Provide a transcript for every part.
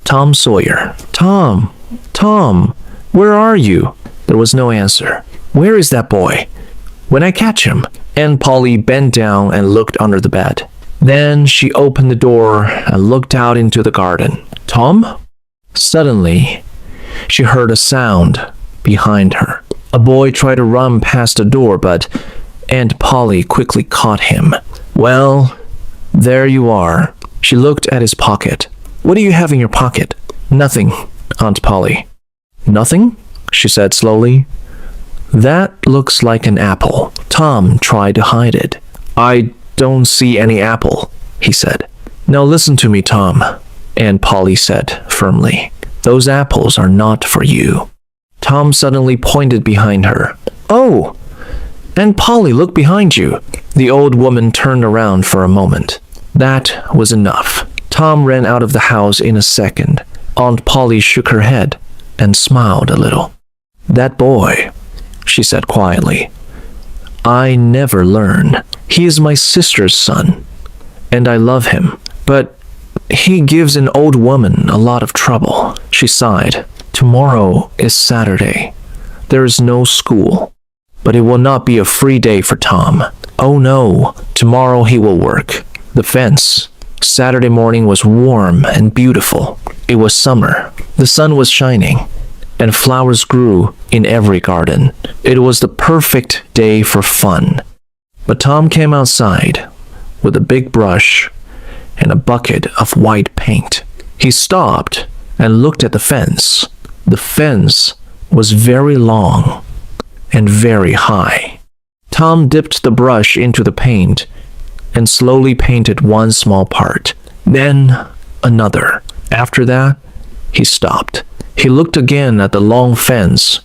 Tom Sawyer. Tom! Tom! Where are you? There was no answer. Where is that boy? When I catch him. Aunt Polly bent down and looked under the bed. Then she opened the door and looked out into the garden. Tom? Suddenly, she heard a sound behind her. A boy tried to run past the door, but Aunt Polly quickly caught him. Well, there you are. She looked at his pocket. What do you have in your pocket? Nothing, Aunt Polly. Nothing? She said slowly. That looks like an apple. Tom tried to hide it. I don't see any apple, he said. Now listen to me, Tom, Aunt Polly said firmly. Those apples are not for you. Tom suddenly pointed behind her. Oh! Aunt Polly, look behind you. The old woman turned around for a moment. That was enough. Tom ran out of the house in a second. Aunt Polly shook her head and smiled a little. That boy, she said quietly. I never learn. He is my sister's son, and I love him. But he gives an old woman a lot of trouble. She sighed. Tomorrow is Saturday. There is no school. But it will not be a free day for Tom. Oh no, tomorrow he will work. The fence. Saturday morning was warm and beautiful. It was summer. The sun was shining, and flowers grew in every garden. It was the perfect day for fun. But Tom came outside with a big brush and a bucket of white paint. He stopped and looked at the fence. The fence was very long and very high. Tom dipped the brush into the paint and slowly painted one small part, then another. After that, he stopped. He looked again at the long fence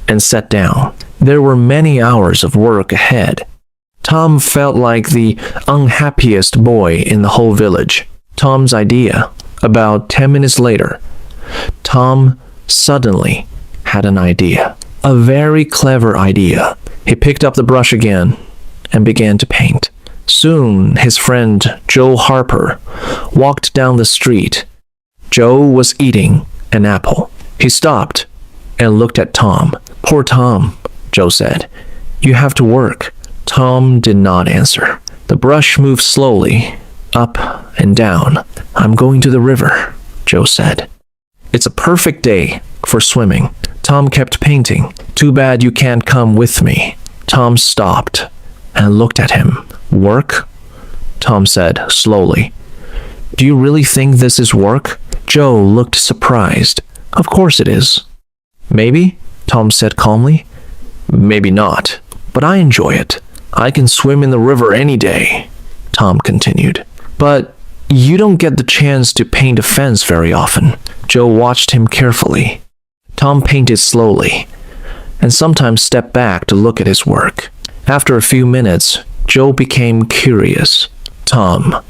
and sat down. There were many hours of work ahead. Tom felt like the unhappiest boy in the whole village. Tom's idea. About 10 minutes later, Tom suddenly had an idea. A very clever idea. He picked up the brush again and began to paint. Soon, his friend Joe Harper walked down the street. Joe was eating an apple. He stopped and looked at Tom. Poor Tom, Joe said. You have to work. Tom did not answer. The brush moved slowly, up and down. I'm going to the river, Joe said. It's a perfect day for swimming. Tom kept painting. Too bad you can't come with me. Tom stopped and looked at him. Work? Tom said slowly. Do you really think this is work? Joe looked surprised. Of course it is. Maybe, Tom said calmly. Maybe not, but I enjoy it. I can swim in the river any day, Tom continued. But you don't get the chance to paint a fence very often. Joe watched him carefully. Tom painted slowly and sometimes stepped back to look at his work. After a few minutes, Joe became curious. Tom,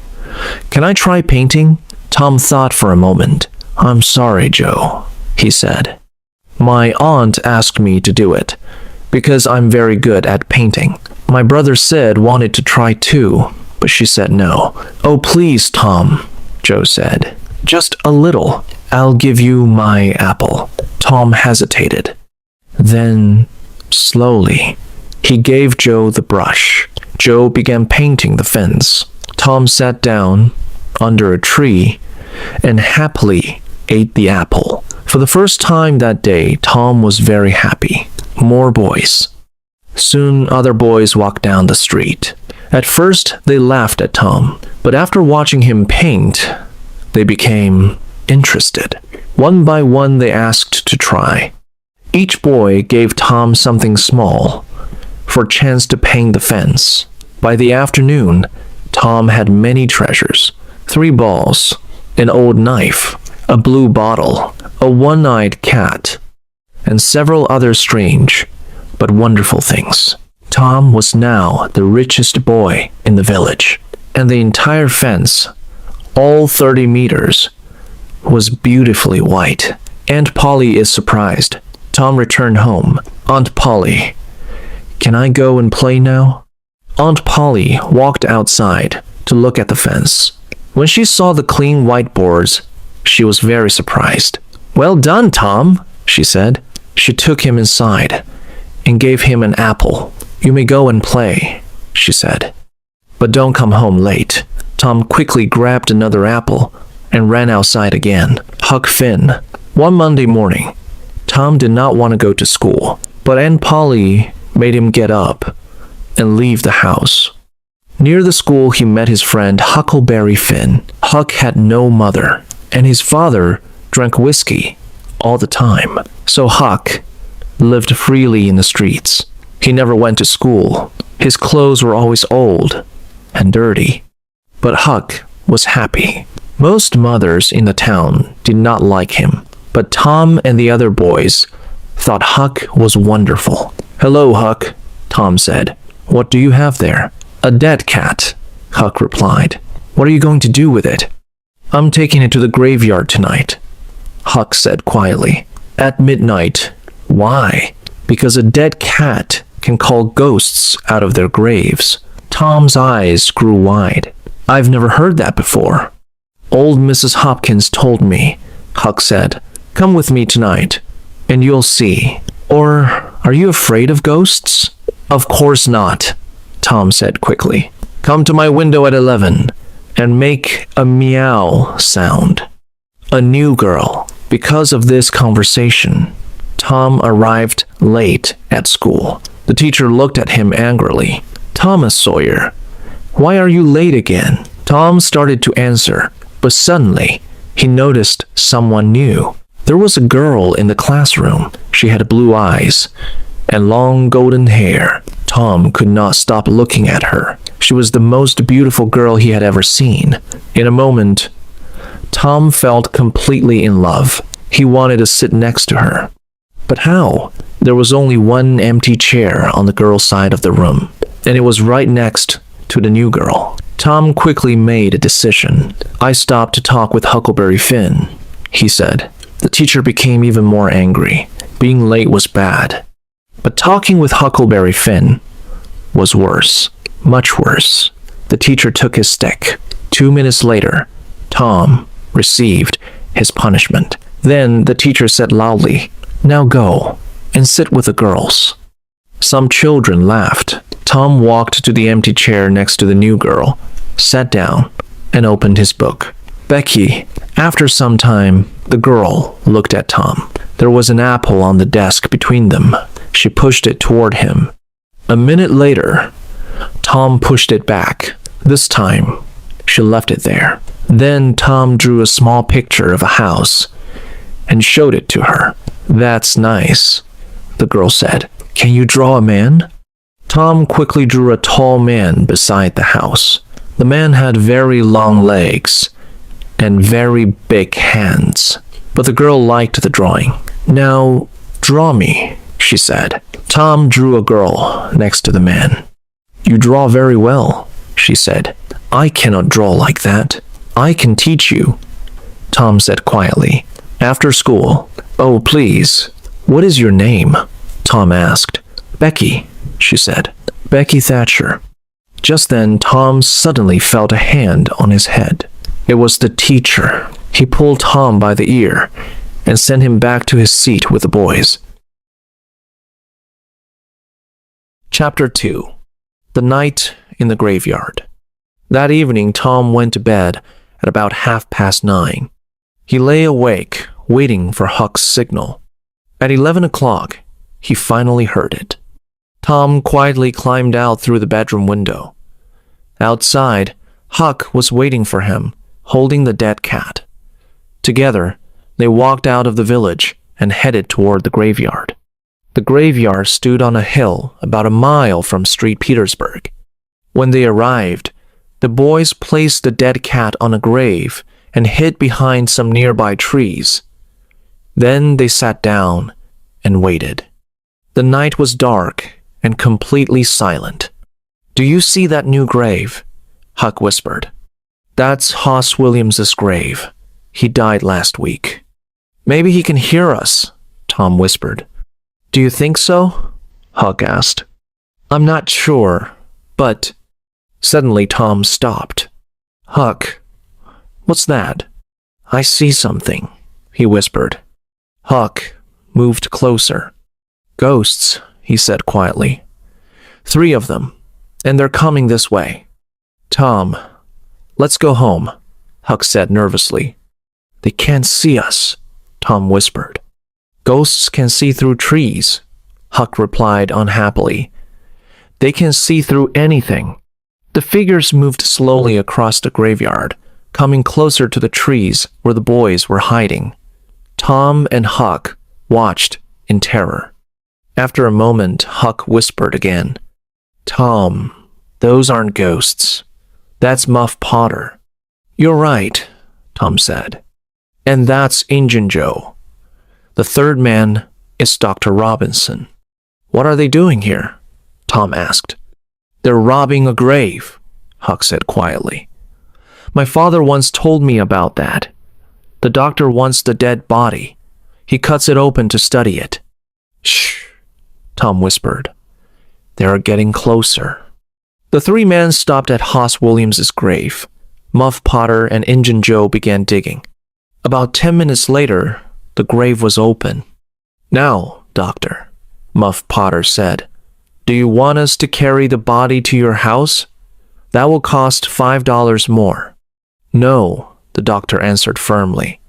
can I try painting? Tom thought for a moment. I'm sorry, Joe, he said. My aunt asked me to do it because I'm very good at painting. My brother said wanted to try too, but she said no. Oh, please, Tom, Joe said. Just a little. I'll give you my apple. Tom hesitated. Then, slowly, he gave Joe the brush. Joe began painting the fence. Tom sat down under a tree and happily ate the apple. For the first time that day, Tom was very happy. More boys. Soon other boys walked down the street. At first, they laughed at Tom, but after watching him paint, they became interested. One by one, they asked to try. Each boy gave Tom something small for a chance to paint the fence. By the afternoon, Tom had many treasures. 3 balls, an old knife, a blue bottle, a one-eyed cat, and several other strange but wonderful things. Tom was now the richest boy in the village, and the entire fence, all 30 meters, was beautifully white. Aunt Polly is surprised. Tom returned home. Aunt Polly, can I go and play now? Aunt Polly walked outside to look at the fence. When she saw the clean white boards She was very surprised. "Well done, Tom," she said. She took him inside and gave him an apple. "You may go and play," she said. "But don't come home late." Tom quickly grabbed another apple and ran outside again. Huck Finn. One Monday morning, Tom did not want to go to school, but Aunt Polly made him get up and leave the house. Near the school, he met his friend Huckleberry Finn. Huck had no mother, and his father drank whiskey all the time. So Huck lived freely in the streets. He never went to school. His clothes were always old and dirty. But Huck was happy. Most mothers in the town did not like him, but Tom and the other boys thought Huck was wonderful. "Hello, Huck," Tom said. "What do you have there?" "A dead cat," Huck replied. "What are you going to do with it?" "I'm taking it to the graveyard tonight," Huck said quietly. "At midnight." "Why?" "Because a dead cat can call ghosts out of their graves." Tom's eyes grew wide. "I've never heard that before." "Old Mrs. Hopkins told me," Huck said. "Come with me tonight, and you'll see." "Or are you afraid of ghosts?" "Of course not," Tom said quickly. "Come to my window at 11 and make a meow sound." A new girl. Because of this conversation, Tom arrived late at school. The teacher looked at him angrily. "Thomas Sawyer, why are you late again?" Tom started to answer, but suddenly he noticed someone new. There was a girl in the classroom. She had blue eyes and long golden hair. Tom could not stop looking at her. She was the most beautiful girl he had ever seen. In a moment, Tom felt completely in love. He wanted to sit next to her. But how? There was only one empty chair on the girl's side of the room, and it was right next to the new girl. Tom quickly made a decision. "I stopped to talk with Huckleberry Finn," he said. The teacher became even more angry. Being late was bad. But talking with Huckleberry Finn was worse. Much worse. The teacher took his stick. 2 minutes later, Tom received his punishment. Then the teacher said loudly, "Now go and sit with the girls." Some children laughed. Tom walked to the empty chair next to the new girl, sat down, and opened his book. "Becky." After some time, the girl looked at Tom. There was an apple on the desk between them. She pushed it toward him. A minute later, Tom pushed it back. This time, she left it there. Then Tom drew a small picture of a house and showed it to her. "That's nice," the girl said. "Can you draw a man?" Tom quickly drew a tall man beside the house. The man had very long legs and very big hands. But the girl liked the drawing. "Now, draw me," she said. Tom drew a girl next to the man. "You draw very well," she said. "I cannot draw like that." "I can teach you," Tom said quietly. "After school." "Oh, please. What is your name?" Tom asked. "Becky," she said. "Becky Thatcher." Just then, Tom suddenly felt a hand on his head. It was the teacher. He pulled Tom by the ear and sent him back to his seat with the boys. Chapter 2. The Night in the Graveyard. That evening, Tom went to bed at about 9:30. He lay awake, waiting for Huck's signal. At 11 o'clock, he finally heard it. Tom quietly climbed out through the bedroom window. Outside, Huck was waiting for him, holding the dead cat. Together, they walked out of the village and headed toward the graveyard. The graveyard stood on a hill about a mile from St. Petersburg. When they arrived, the boys placed the dead cat on a grave and hid behind some nearby trees. Then they sat down and waited. The night was dark and completely silent. "Do you see that new grave?" Huck whispered. "That's Hoss Williams's grave. He died last week." "Maybe he can hear us," Tom whispered. "Do you think so?" Huck asked. "I'm not sure, but..." Suddenly Tom stopped. "Huck, what's that?" I see something, he whispered. Huck moved closer. Ghosts, he said quietly. 3 of them, and they're coming this way. Tom, let's go home, Huck said nervously. They can't see us, Tom whispered. Ghosts can see through trees, Huck replied unhappily. They can see through anything. The figures moved slowly across the graveyard, coming closer to the trees where the boys were hiding. Tom and Huck watched in terror. After a moment, Huck whispered again. Tom, those aren't ghosts. That's Muff Potter. You're right, Tom said. And that's Injun Joe. The 3rd man is Dr. Robinson. What are they doing here? Tom asked. They're robbing a grave, Huck said quietly. My father once told me about that. The doctor wants the dead body. He cuts it open to study it. Shh, Tom whispered. They are getting closer. The 3 men stopped at Hoss Williams's grave. Muff Potter and Injun Joe began digging. About 10 minutes later, the grave was open. Now, doctor, Muff Potter said, do you want us to carry the body to your house? That will cost $5 more. No, the doctor answered firmly.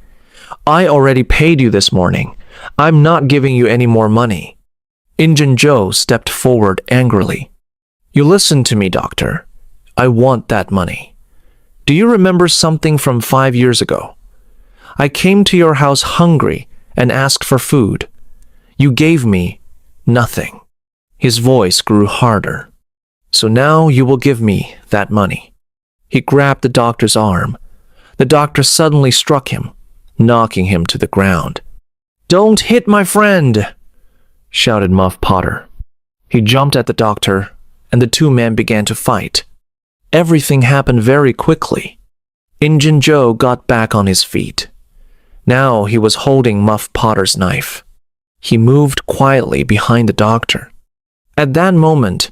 I already paid you this morning. I'm not giving you any more money. Injun Joe stepped forward angrily. You listen to me, doctor. I want that money. Do you remember something from 5 years ago? I came to your house hungry and asked for food. You gave me nothing. His voice grew harder. So now you will give me that money. He grabbed the doctor's arm. The doctor suddenly struck him, knocking him to the ground. Don't hit my friend, shouted Muff Potter. He jumped at the doctor, and the 2 men began to fight. Everything happened very quickly. Injun Joe got back on his feet. Now he was holding Muff Potter's knife. He moved quietly behind the doctor. At that moment,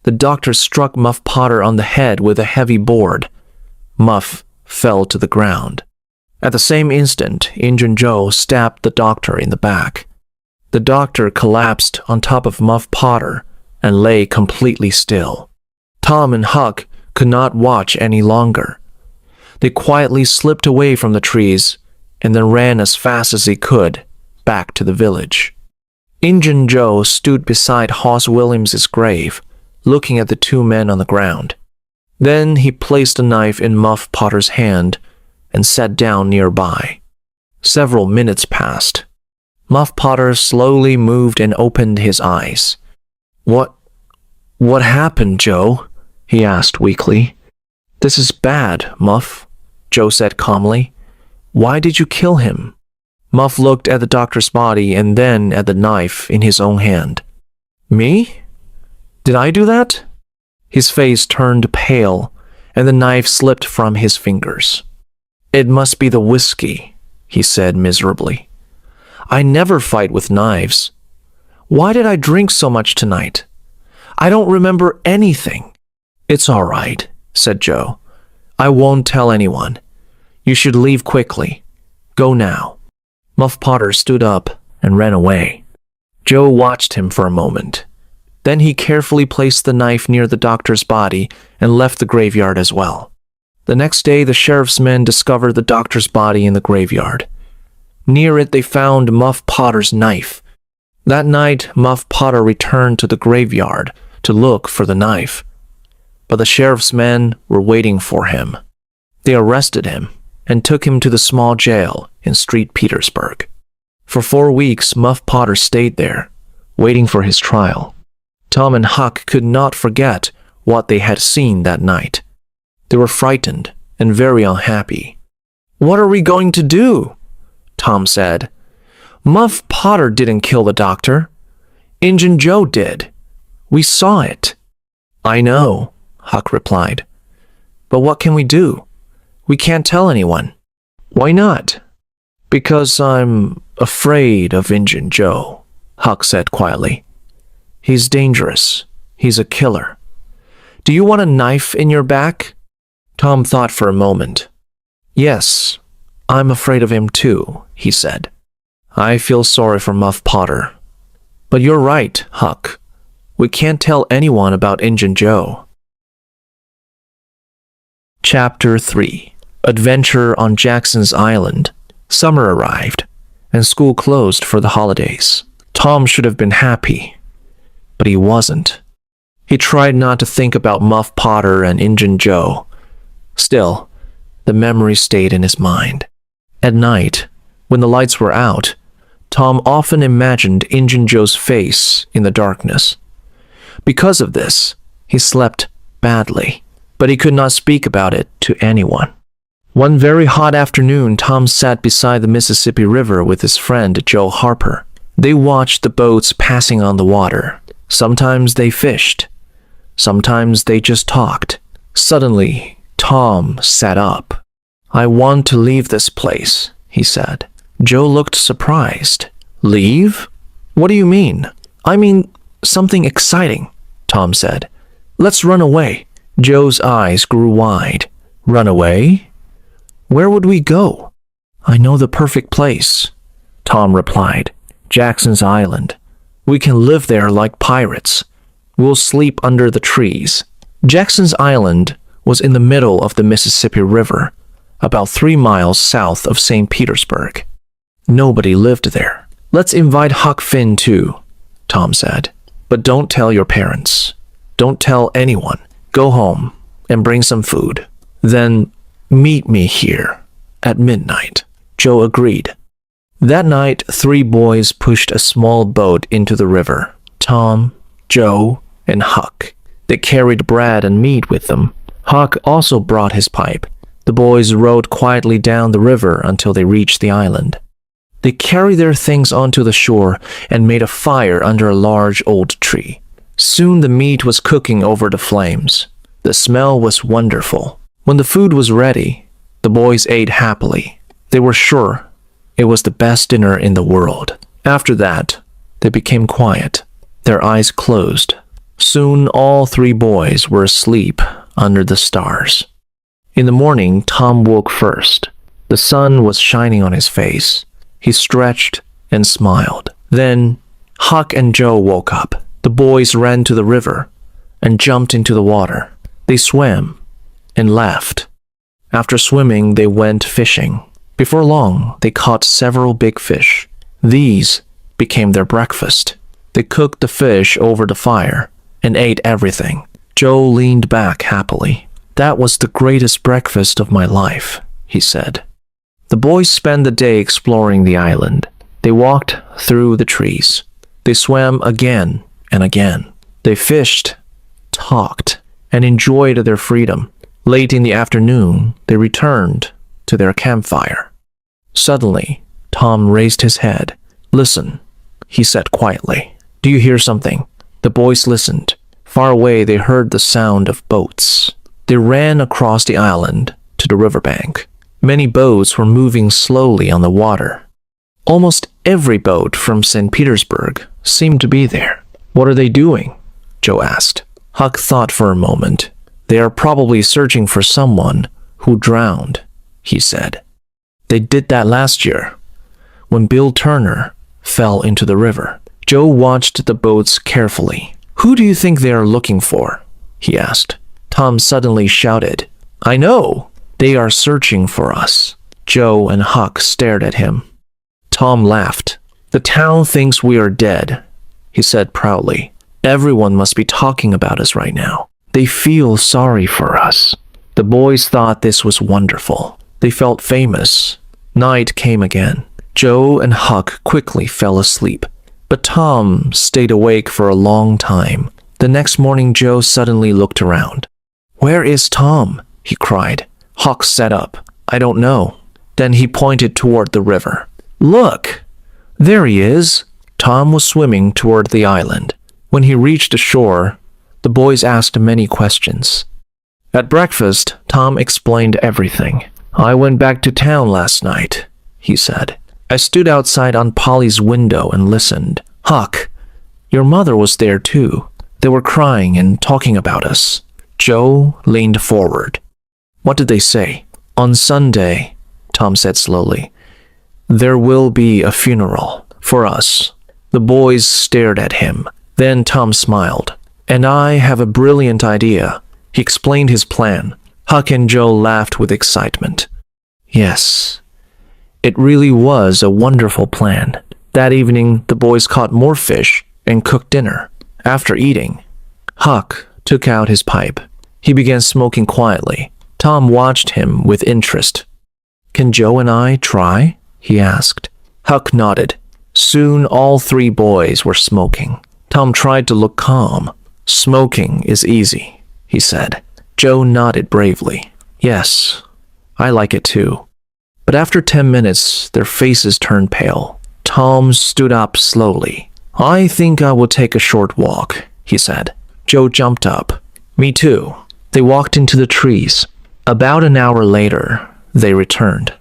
the doctor struck Muff Potter on the head with a heavy board. Muff fell to the ground. At the same instant, Injun Joe stabbed the doctor in the back. The doctor collapsed on top of Muff Potter and lay completely still. Tom and Huck could not watch any longer. They quietly slipped away from the trees and then ran as fast as they could back to the village. Injun Joe stood beside Hoss Williams's grave, looking at the 2 men on the ground. Then he placed the knife in Muff Potter's hand and sat down nearby. Several minutes passed. Muff Potter slowly moved and opened his eyes. What happened, Joe? He asked weakly. This is bad, Muff, Joe said calmly. Why did you kill him? Muff looked at the doctor's body and then at the knife in his own hand. Me? Did I do that? His face turned pale, and the knife slipped from his fingers. It must be the whiskey, he said miserably. I never fight with knives. Why did I drink so much tonight? I don't remember anything. It's all right, said Joe. I won't tell anyone. You should leave quickly. Go now. Muff Potter stood up and ran away. Joe watched him for a moment. Then he carefully placed the knife near the doctor's body and left the graveyard as well. The next day, the sheriff's men discovered the doctor's body in the graveyard. Near it, they found Muff Potter's knife. That night, Muff Potter returned to the graveyard to look for the knife. But the sheriff's men were waiting for him. They arrested him and took him to the small jail in Street Petersburg. For 4 weeks, Muff Potter stayed there, waiting for his trial. Tom and Huck could not forget what they had seen that night. They were frightened and very unhappy. What are we going to do? Tom said. Muff Potter didn't kill the doctor. Injun Joe did. We saw it. I know, Huck replied. But what can we do? We can't tell anyone. Why not? Because I'm afraid of Injun Joe, Huck said quietly. He's dangerous. He's a killer. Do you want a knife in your back? Tom thought for a moment. Yes, I'm afraid of him too, he said. I feel sorry for Muff Potter. But you're right, Huck. We can't tell anyone about Injun Joe. Chapter 3. Adventure on Jackson's Island. Summer arrived, and school closed for the holidays. Tom should have been happy, but he wasn't. He tried not to think about Muff Potter and Injun Joe. Still, the memory stayed in his mind. At night, when the lights were out, Tom often imagined Injun Joe's face in the darkness. Because of this, he slept badly, but he could not speak about it to anyone. One very hot afternoon, Tom sat beside the Mississippi River with his friend Joe Harper. They watched the boats passing on the water. Sometimes they fished. Sometimes they just talked. Suddenly, Tom sat up. I want to leave this place, he said. Joe looked surprised. Leave? What do you mean? I mean, something exciting, Tom said. Let's run away. Joe's eyes grew wide. Run away? Where would we go? I know the perfect place, Tom replied. Jackson's Island. We can live there like pirates. We'll sleep under the trees. Jackson's Island was in the middle of the Mississippi River, about 3 miles south of St. Petersburg. Nobody lived there. Let's invite Huck Finn too, Tom said. But don't tell your parents. Don't tell anyone. Go home and bring some food. Then meet me here at midnight. Joe agreed. That night, 3 boys pushed a small boat into the river. Tom, Joe, and Huck. They carried bread and meat with them. Huck also brought his pipe. The boys rowed quietly down the river until they reached the island. They carried their things onto the shore and made a fire under a large old tree. Soon the meat was cooking over the flames. The smell was wonderful. When the food was ready, the boys ate happily. They were sure it was the best dinner in the world. After that, they became quiet, their eyes closed. Soon all 3 boys were asleep under the stars. In the morning, Tom woke first. The sun was shining on his face. He stretched and smiled. Then Huck and Joe woke up. The boys ran to the river and jumped into the water. They swam and laughed. After swimming, they went fishing. Before long, they caught several big fish. These became their breakfast. They cooked the fish over the fire and ate everything. Joe leaned back happily. That was the greatest breakfast of my life, he said. The boys spent the day exploring the island. They walked through the trees. They swam again and again. They fished, talked, and enjoyed their freedom. Late in the afternoon, they returned to their campfire. Suddenly, Tom raised his head. Listen, he said quietly. Do you hear something? The boys listened. Far away, they heard the sound of boats. They ran across the island to the riverbank. Many boats were moving slowly on the water. Almost every boat from St. Petersburg seemed to be there. What are they doing? Joe asked. Huck thought for a moment. They are probably searching for someone who drowned, he said. They did that last year, when Bill Turner fell into the river. Joe watched the boats carefully. Who do you think they are looking for? He asked. Tom suddenly shouted, I know! They are searching for us. Joe and Huck stared at him. Tom laughed. The town thinks we are dead, he said proudly. Everyone must be talking about us right now. They feel sorry for us. The boys thought this was wonderful. They felt famous. Night came again. Joe and Huck quickly fell asleep, but Tom stayed awake for a long time. The next morning, Joe suddenly looked around. Where is Tom? He cried. Huck sat up. I don't know. Then he pointed toward the river. Look! There he is! Tom was swimming toward the island. When he reached the shore, the boys asked many questions. At breakfast, Tom explained everything. I went back to town last night, he said. I stood outside on Polly's window and listened. Huck, your mother was there too. They were crying and talking about us. Joe leaned forward. What did they say? On Sunday, Tom said slowly. There will be a funeral for us. The boys stared at him. Then Tom smiled. And I have a brilliant idea. He explained his plan. Huck and Joe laughed with excitement. Yes, it really was a wonderful plan. That evening, the boys caught more fish and cooked dinner. After eating, Huck took out his pipe. He began smoking quietly. Tom watched him with interest. Can Joe and I try? He asked. Huck nodded. Soon all three boys were smoking. Tom tried to look calm. Smoking is easy, he said. Joe nodded bravely. Yes, I like it too. But after 10 minutes, their faces turned pale. Tom stood up slowly. I think I will take a short walk, he said. Joe jumped up. Me too. They walked into the trees. About an hour later, they returned.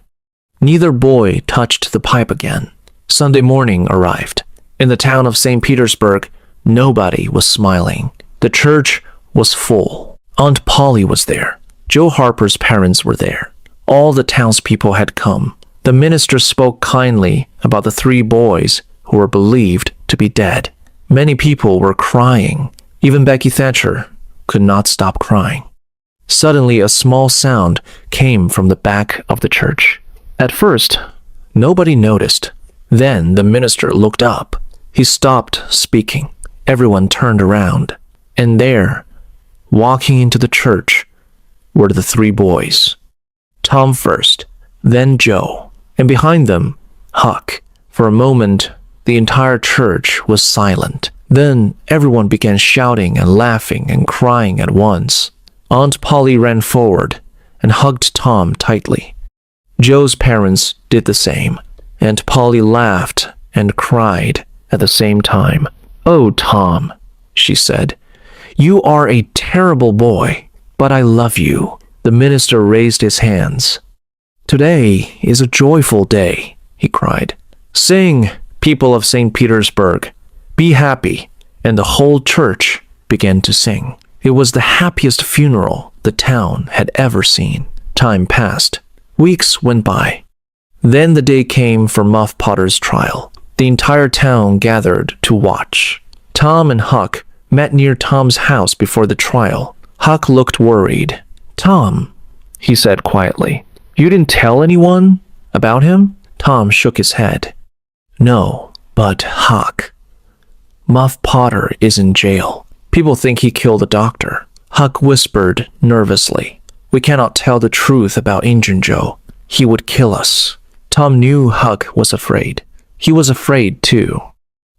Neither boy touched the pipe again. Sunday morning arrived. In the town of St. Petersburg, nobody was smiling. The church was full. Aunt Polly was there. Joe Harper's parents were there. All the townspeople had come. The minister spoke kindly about the three boys who were believed to be dead. Many people were crying. Even Becky Thatcher could not stop crying. Suddenly, a small sound came from the back of the church. At first, nobody noticed. Then the minister looked up. He stopped speaking. Everyone turned around. And there, walking into the church, were the three boys. Tom first, then Joe, and behind them, Huck. For a moment, the entire church was silent. Then everyone began shouting and laughing and crying at once. Aunt Polly ran forward and hugged Tom tightly. Joe's parents did the same. Aunt Polly laughed and cried at the same time. Oh, Tom, she said, you are a terrible boy, but I love you. The minister raised his hands. Today is a joyful day, he cried. Sing, people of St. Petersburg. Be happy. And the whole church began to sing. It was the happiest funeral the town had ever seen. Time passed. Weeks went by. Then the day came for Muff Potter's trial. The entire town gathered to watch. Tom and Huck met near Tom's house before the trial. Huck looked worried. Tom, he said quietly, you didn't tell anyone about him? Tom shook his head. No, but Huck. Muff Potter is in jail. People think he killed the doctor. Huck whispered nervously. We cannot tell the truth about Injun Joe. He would kill us. Tom knew Huck was afraid. He was afraid too.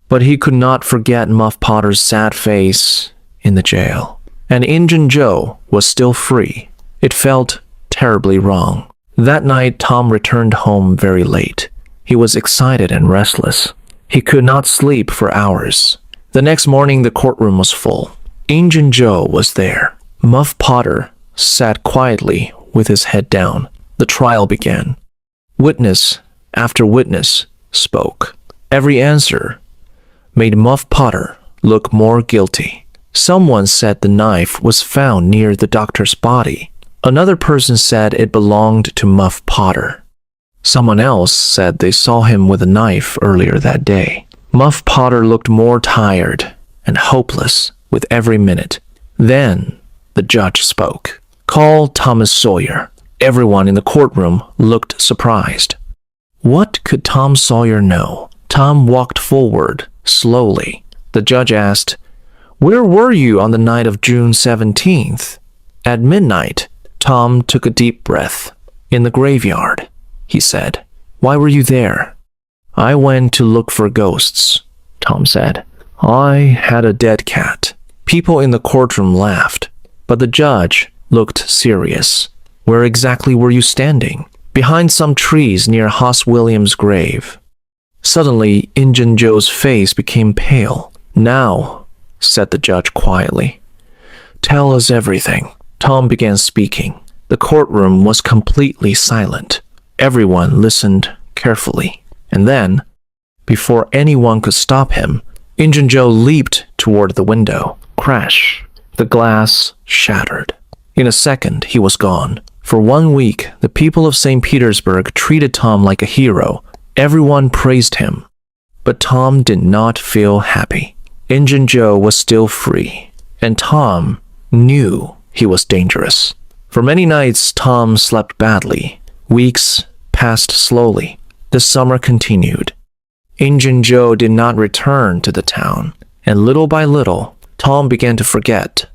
But he could not forget Muff Potter's sad face in the jail. And Injun Joe was still free. It felt terribly wrong. That night, Tom returned home very late. He was excited and restless. He could not sleep for hours. The next morning, the courtroom was full. Injun Joe was there. Muff Potter sat quietly with his head down. The trial began. Witness after witness spoke. Every answer made Muff Potter look more guilty. Someone said the knife was found near the doctor's body. Another person said it belonged to Muff Potter. Someone else said they saw him with a knife earlier that day. Muff Potter looked more tired and hopeless with every minute. Then the judge spoke. Call Thomas Sawyer. Everyone in the courtroom looked surprised. What could Tom Sawyer know? Tom walked forward slowly. The judge asked, Where were you on the night of June 17th? At midnight. Tom took a deep breath. In the graveyard, he said. Why were you there? I went to look for ghosts, Tom said. I had a dead cat. People in the courtroom laughed, but the judge looked serious. Where exactly were you standing? Behind some trees near Hoss Williams' grave. Suddenly, Injun Joe's face became pale. Now, said the judge quietly, tell us everything. Tom began speaking. The courtroom was completely silent. Everyone listened carefully. And then, before anyone could stop him, Injun Joe leaped toward the window. Crash! The glass shattered. In a second, he was gone. For 1 week, the people of St. Petersburg treated Tom like a hero. Everyone praised him. But Tom did not feel happy. Injun Joe was still free, and Tom knew he was dangerous. For many nights, Tom slept badly. Weeks passed slowly. The summer continued. Injun Joe did not return to the town, and little by little, Tom began to forget.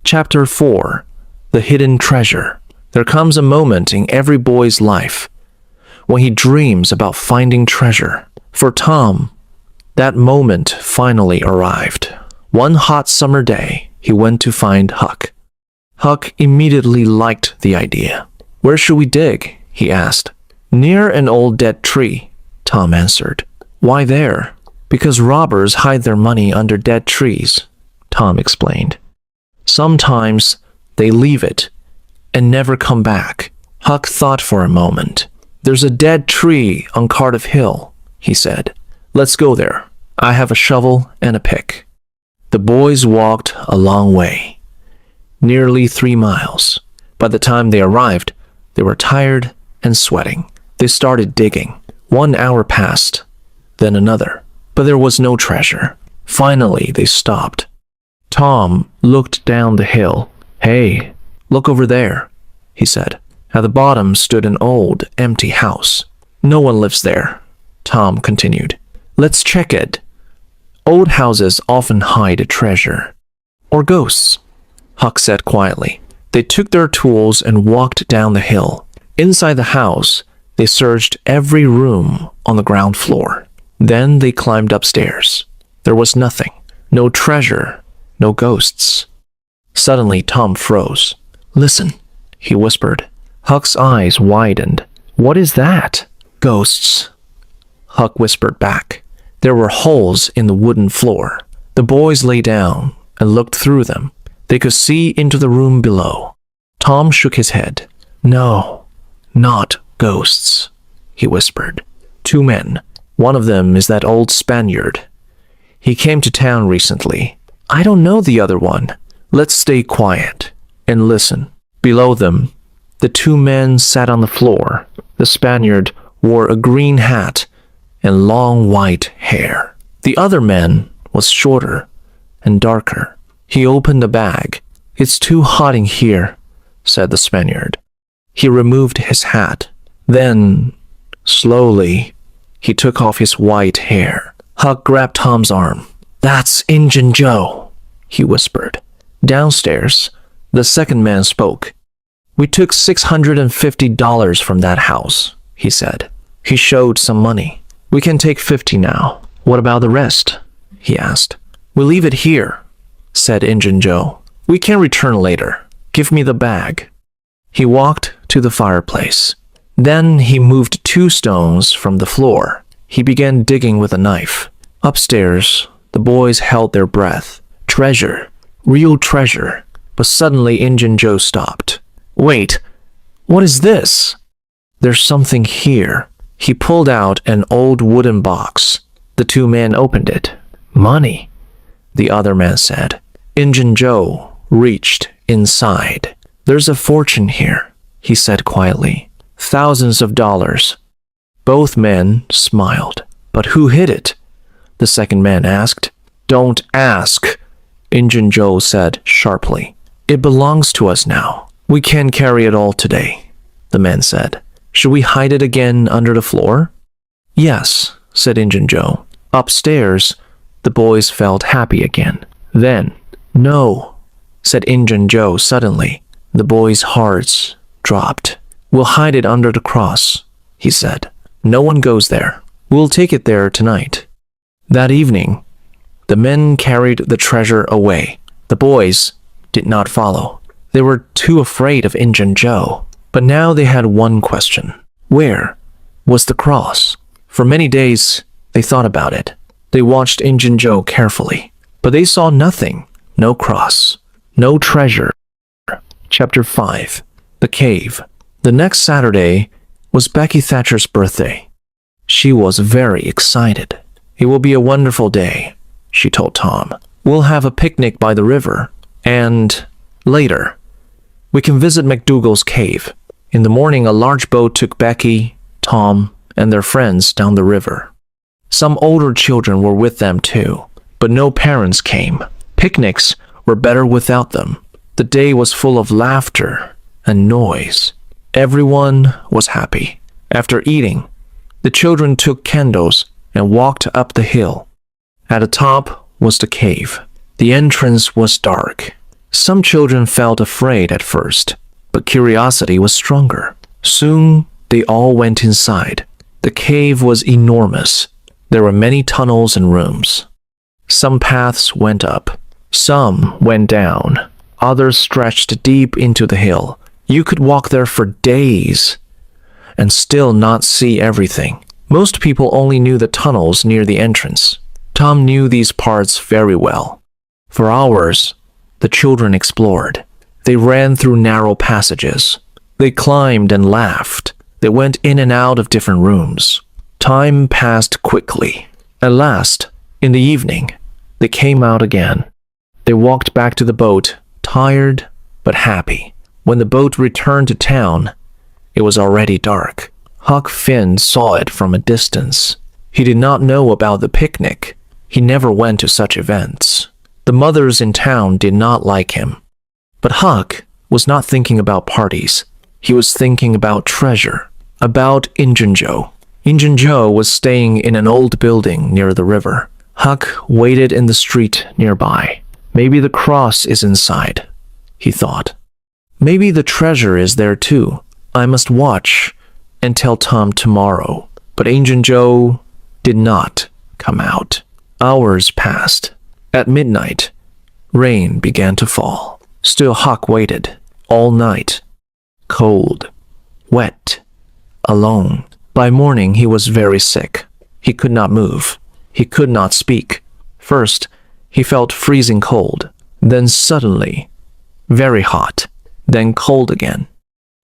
Chapter 4. The Hidden Treasure. There comes a moment in every boy's life when he dreams about finding treasure. For Tom, that moment finally arrived. One hot summer day, he went to find Huck. Huck immediately liked the idea. "Where should we dig?" he asked. "Near an old dead tree," Tom answered. "Why there?" "Because robbers hide their money under dead trees," Tom explained. "Sometimes they leave it and never come back." Huck thought for a moment. "There's a dead tree on Cardiff Hill," he said. "Let's go there. I have a shovel and a pick." The boys walked a long way, nearly 3 miles. By the time they arrived, they were tired and sweating. They started digging. 1 hour passed, then another, but there was no treasure. Finally, they stopped. Tom looked down the hill. "Hey, look over there," he said. At the bottom stood an old, empty house. "No one lives there," Tom continued. "Let's check it. Old houses often hide a treasure." "Or ghosts," Huck said quietly. They took their tools and walked down the hill. Inside the house, they searched every room on the ground floor. Then they climbed upstairs. There was nothing. No treasure. No ghosts. Suddenly, Tom froze. "Listen," he whispered. Huck's eyes widened. "What is that?" "Ghosts," Huck whispered back. There were holes in the wooden floor. The boys lay down and looked through them. They could see into the room below. Tom shook his head. "No, not ghosts," he whispered. "2 men. One of them is that old Spaniard. He came to town recently. I don't know the other one. Let's stay quiet and listen." Below them, the 2 men sat on the floor. The Spaniard wore a green hat and long white hair. The other man was shorter and darker. He opened the bag. "It's too hot in here," said the Spaniard. He removed his hat. Then, slowly, he took off his white hair. Huck grabbed Tom's arm. "That's Injun Joe," he whispered. Downstairs, the second man spoke. "We took $650 from that house," he said. He showed some money. "We can take 50 now. What about the rest?" he asked. "We'll leave it here," said Injun Joe. "We can return later. Give me the bag." He walked to the fireplace. Then he moved 2 stones from the floor. He began digging with a knife. Upstairs, the boys held their breath. Treasure, real treasure. But suddenly Injun Joe stopped. "Wait, what is this?" "There's something here." He pulled out an old wooden box. The 2 men opened it. "Money," the other man said. Injun Joe reached inside. "There's a fortune here," he said quietly. "Thousands of dollars." Both men smiled. "But who hid it?" the second man asked. "Don't ask," Injun Joe said sharply. "It belongs to us now. We can't carry it all today," the man said. "Should we hide it again under the floor?" "Yes," said Injun Joe. Upstairs, the boys felt happy again. Then, "No," said Injun Joe suddenly. The boys' hearts dropped. "We'll hide it under the cross," he said. "No one goes there. We'll take it there tonight." That evening, the men carried the treasure away. The boys did not follow. They were too afraid of Injun Joe. But now they had one question. Where was the cross? For many days, they thought about it. They watched Injun Joe carefully. But they saw nothing. No cross. No treasure. Chapter 5. The Cave. The next Saturday was Becky Thatcher's birthday. She was very excited. "It will be a wonderful day," she told Tom. "We'll have a picnic by the river. And later, We can visit McDougal's cave. In the morning, a large boat took Becky, Tom, and their friends down the river. Some older children were with them too, but no parents came. Picnics were better without them. The day was full of laughter and noise. Everyone was happy. After eating, the children took candles and walked up the hill. At the top was the cave. The entrance was dark. Some children felt afraid at first, but curiosity was stronger. Soon, they all went inside. The cave was enormous. There were many tunnels and rooms. Some paths went up. Some went down. Others stretched deep into the hill. You could walk there for days and still not see everything. Most people only knew the tunnels near the entrance. Tom knew these parts very well. For hours, the children explored. They ran through narrow passages. They climbed and laughed. They went in and out of different rooms. Time passed quickly. At last, in the evening, they came out again. They walked back to the boat, tired but happy. When the boat returned to town, it was already dark. Huck Finn saw it from a distance. He did not know about the picnic. He never went to such events. The mothers in town did not like him. But Huck was not thinking about parties. He was thinking about treasure, about Injun Joe. Injun Joe was staying in an old building near the river. Huck waited in the street nearby. Maybe the cross is inside, he thought. Maybe the treasure is there too. I must watch and tell Tom tomorrow. But Injun Joe did not come out. Hours passed. At midnight, rain began to fall. Still Huck waited all night. Cold, wet, alone. By morning he was very sick. He could not move. He could not speak. First, he felt freezing cold. Then suddenly, very hot. Then cold again.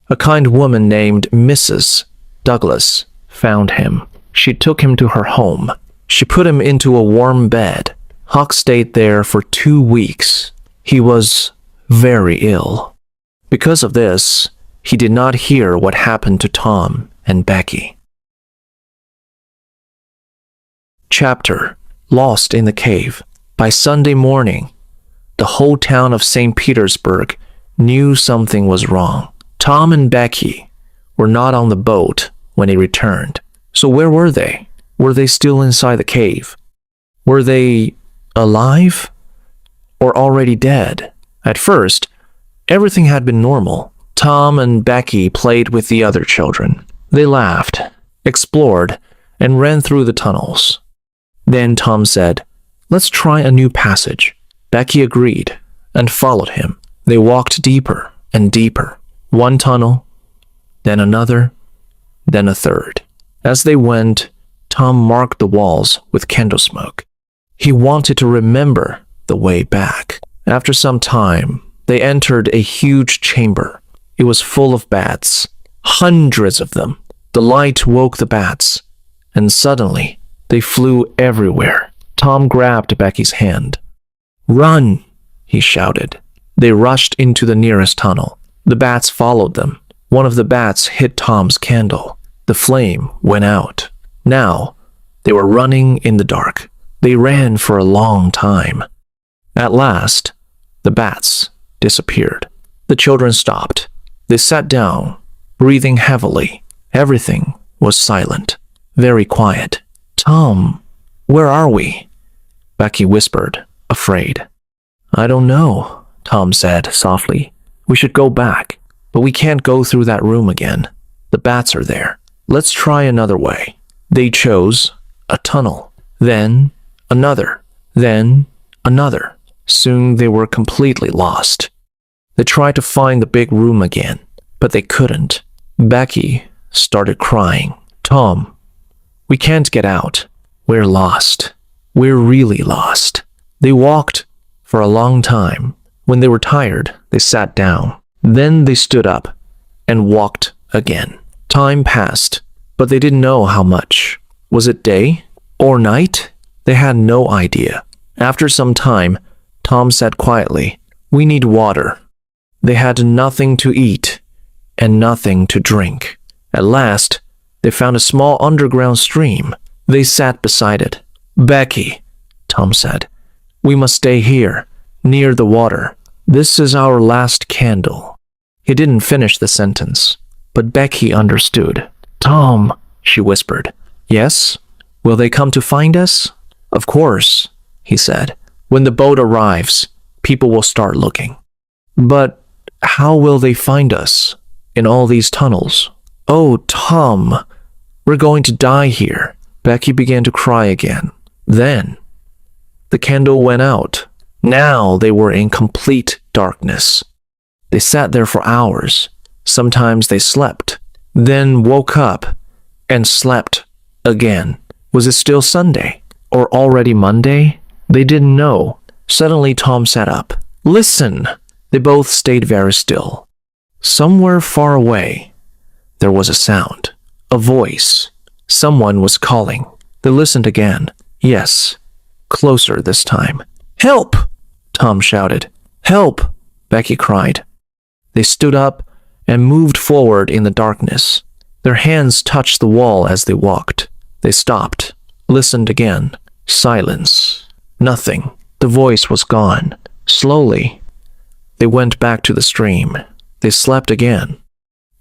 A kind woman named Mrs. Douglas found him. She took him to her home. She put him into a warm bed. Huck stayed there for 2 weeks. He was very ill. Because of this, he did not hear what happened to Tom and Becky. Chapter: Lost in the Cave. By Sunday morning, the whole town of St. Petersburg knew something was wrong. Tom and Becky were not on the boat when he returned. So where were they? Were they still inside the cave? Were they alive or already dead? At first, everything had been normal. Tom and Becky played with the other children. They laughed, explored, and ran through the tunnels. Then Tom said, "Let's try a new passage." Becky agreed and followed him. They walked deeper and deeper. One tunnel, then another, then a third. As they went, Tom marked the walls with candle smoke. He wanted to remember the way back. After some time, they entered a huge chamber. It was full of bats, hundreds of them. The light woke the bats, and suddenly they flew everywhere. Tom grabbed Becky's hand. "Run!" he shouted. They rushed into the nearest tunnel. The bats followed them. One of the bats hit Tom's candle. The flame went out. Now, they were running in the dark. They ran for a long time. At last, the bats disappeared. The children stopped. They sat down, breathing heavily. Everything was silent, very quiet. "Tom, where are we?" Becky whispered, afraid. "I don't know," Tom said softly. "We should go back, but we can't go through that room again. The bats are there. Let's try another way." They chose a tunnel, then another, then another. Soon they were completely lost. They tried to find the big room again, but they couldn't. Becky started crying. "Tom, we can't get out. We're lost. We're really lost." They walked for a long time. When they were tired, they sat down. Then they stood up and walked again. Time passed, but they didn't know how much. Was it day or night? They had no idea. After some time, Tom said quietly, "We need water." They had nothing to eat and nothing to drink. At last, they found a small underground stream. They sat beside it. "Becky," Tom said, "we must stay here, near the water. This is our last candle." He didn't finish the sentence, but Becky understood. "Tom," she whispered. "Yes? Will they come to find us?" "Of course," he said. "When the boat arrives, people will start looking." "But how will they find us in all these tunnels?" "Oh, Tom, we're going to die here." Becky began to cry again. Then the candle went out. Now they were in complete darkness. They sat there for hours. Sometimes they slept, then woke up and slept again. Was it still Sunday or already Monday? They didn't know. Suddenly Tom sat up. "Listen!" They both stayed very still. Somewhere far away, there was a sound, a voice. Someone was calling. They listened again. Yes, closer this time. "Help!" Tom shouted. "Help!" Becky cried. They stood up and moved forward in the darkness. Their hands touched the wall as they walked. They stopped, listened again. Silence. Nothing. The voice was gone. Slowly, they went back to the stream. They slept again.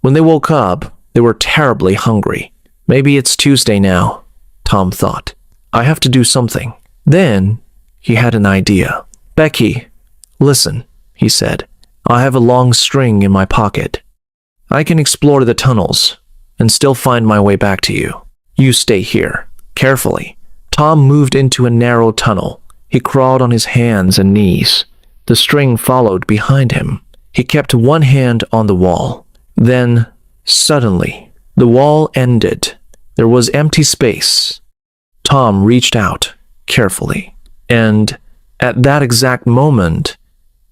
When they woke up, they were terribly hungry. Maybe it's Tuesday now, Tom thought. I have to do something. Then he had an idea. "Becky, listen," he said. "I have a long string in my pocket. I can explore the tunnels and still find my way back to you. You stay here, carefully." Tom moved into a narrow tunnel. He crawled on his hands and knees. The string followed behind him. He kept one hand on the wall. Then, suddenly, the wall ended. There was empty space. Tom reached out carefully, and at that exact moment,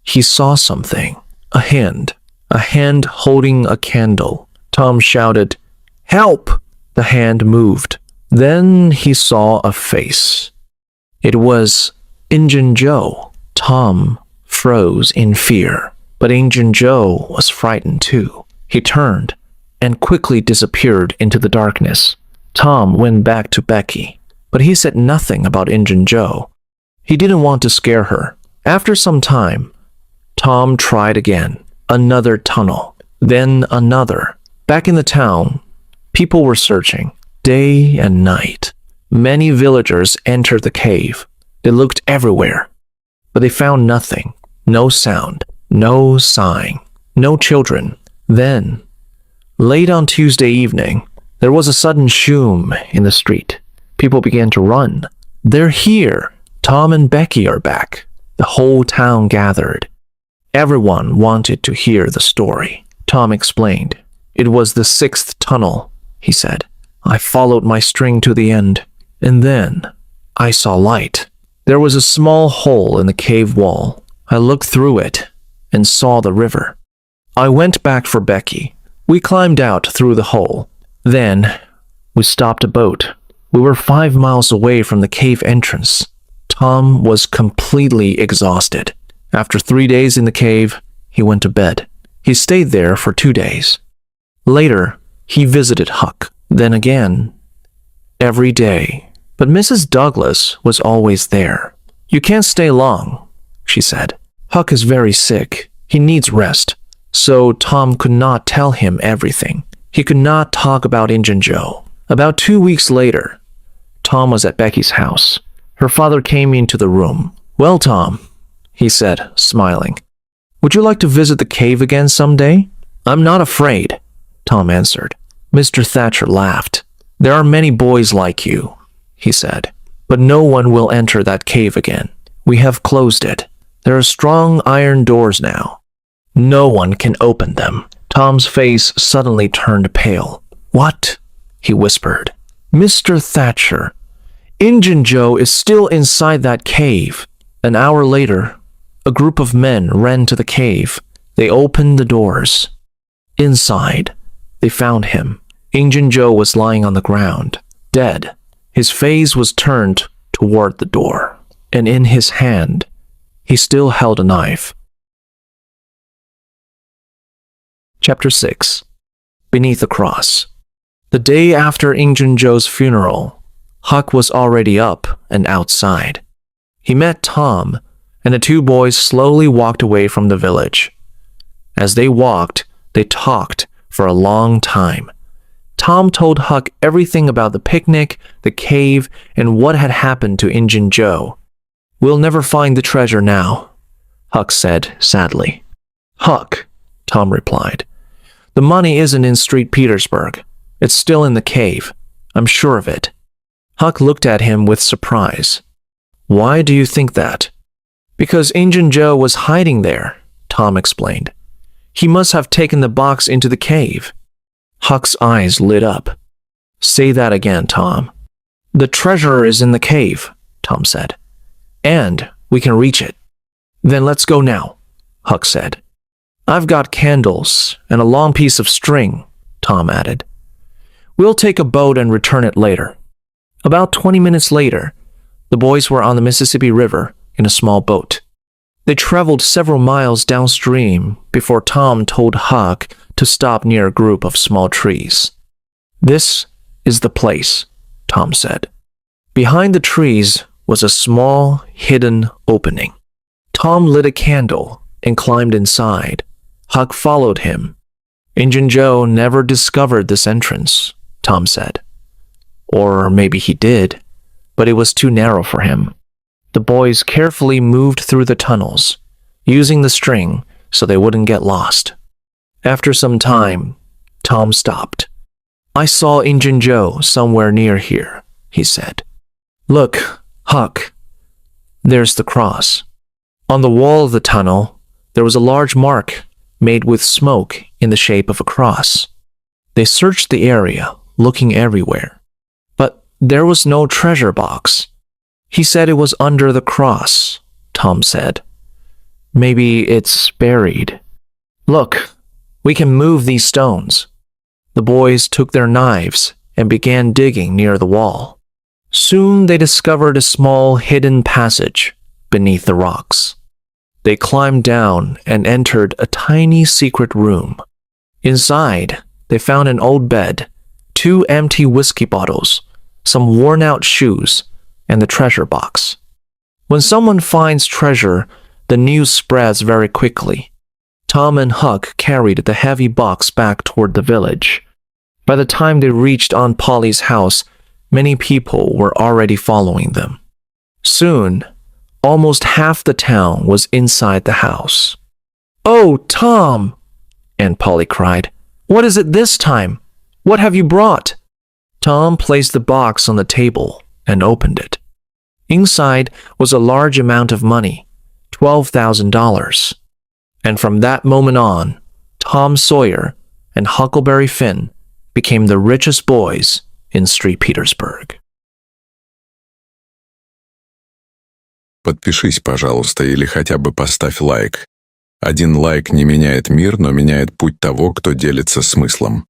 he saw something. A hand holding a candle. Tom shouted, "Help!" The hand moved. Then he saw a face. It was Injun Joe. Tom froze in fear, but Injun Joe was frightened too. He turned and quickly disappeared into the darkness. Tom went back to Becky, but he said nothing about Injun Joe. He didn't want to scare her. After some time, Tom tried again. Another tunnel, then another. Back in the town, people were searching, day and night. Many villagers entered the cave. They looked everywhere, but they found nothing. No sound, no sign, no children. Then, late on Tuesday evening, there was a sudden shoom in the street. People began to run. "They're here! Tom and Becky are back." The whole town gathered. Everyone wanted to hear the story. Tom explained. "It was the 6th tunnel," he said. "I followed my string to the end, and then I saw light. There was a small hole in the cave wall. I looked through it and saw the river. I went back for Becky. We climbed out through the hole. Then we stopped a boat. We were 5 miles away from the cave entrance." Tom was completely exhausted. After 3 days in the cave, he went to bed. He stayed there for 2 days. Later, he visited Huck. Then again, every day. But Mrs. Douglas was always there. "You can't stay long," she said. "Huck is very sick. He needs rest." So Tom could not tell him everything. He could not talk about Injun Joe. About 2 weeks later, Tom was at Becky's house. Her father came into the room. "Well, Tom," he said, smiling, "would you like to visit the cave again someday?" "I'm not afraid," Tom answered. Mr. Thatcher laughed. "There are many boys like you," he said, "but no one will enter that cave again. We have closed it. There are strong iron doors now. No one can open them." Tom's face suddenly turned pale. "What?" he whispered. "Mr. Thatcher, Injun Joe is still inside that cave." An hour later, a group of men ran to the cave. They opened the doors. Inside, they found him. Injun Joe was lying on the ground, dead. His face was turned toward the door, and in his hand, he still held a knife. Chapter 6. Beneath the Cross. The day after Injun-Joe's funeral, Huck was already up and outside. He met Tom, and the two boys slowly walked away from the village. As they walked, they talked for a long time. Tom told Huck everything about the picnic, the cave, and what had happened to Injun Joe. "We'll never find the treasure now," Huck said sadly. "Huck," Tom replied, "the money isn't in Street Petersburg. It's still in the cave. I'm sure of it." Huck looked at him with surprise. "Why do you think that?" "Because Injun Joe was hiding there," Tom explained. "He must have taken the box into the cave." Huck's eyes lit up. "Say that again, Tom." "The treasure is in the cave," Tom said. "And we can reach it." "Then let's go now," Huck said. "I've got candles and a long piece of string," Tom added. "We'll take a boat and return it later." About 20 minutes later, the boys were on the Mississippi River in a small boat. They traveled several miles downstream before Tom told Huck to stop near a group of small trees. "This is the place," Tom said. Behind the trees was a small, hidden opening. Tom lit a candle and climbed inside. Huck followed him. "Injun Joe never discovered this entrance," Tom said. "Or maybe he did, but it was too narrow for him." The boys carefully moved through the tunnels, using the string so they wouldn't get lost. After some time, Tom stopped. "I saw Injun Joe somewhere near here," he said. "Look, Huck, there's the cross." On the wall of the tunnel, there was a large mark made with smoke in the shape of a cross. They searched the area, looking everywhere. But there was no treasure box. "He said it was under the cross," Tom said. "Maybe it's buried." "Look, we can move these stones." The boys took their knives and began digging near the wall. Soon they discovered a small hidden passage beneath the rocks. They climbed down and entered a tiny secret room. Inside, they found an old bed, 2 empty whiskey bottles, some worn-out shoes, and the treasure box. When someone finds treasure, the news spreads very quickly. Tom and Huck carried the heavy box back toward the village. By the time they reached Aunt Polly's house, many people were already following them. Soon, almost half the town was inside the house. "Oh, Tom!" Aunt Polly cried. "What is it this time? What have you brought?" Tom placed the box on the table and opened it. Inside was a large amount of money, $12,000. And from that moment on, Tom Sawyer and Huckleberry Finn became the richest boys in Street Petersburg. Подпишись, пожалуйста, или хотя бы поставь лайк. Один лайк не меняет мир, но меняет путь того, кто делится смыслом.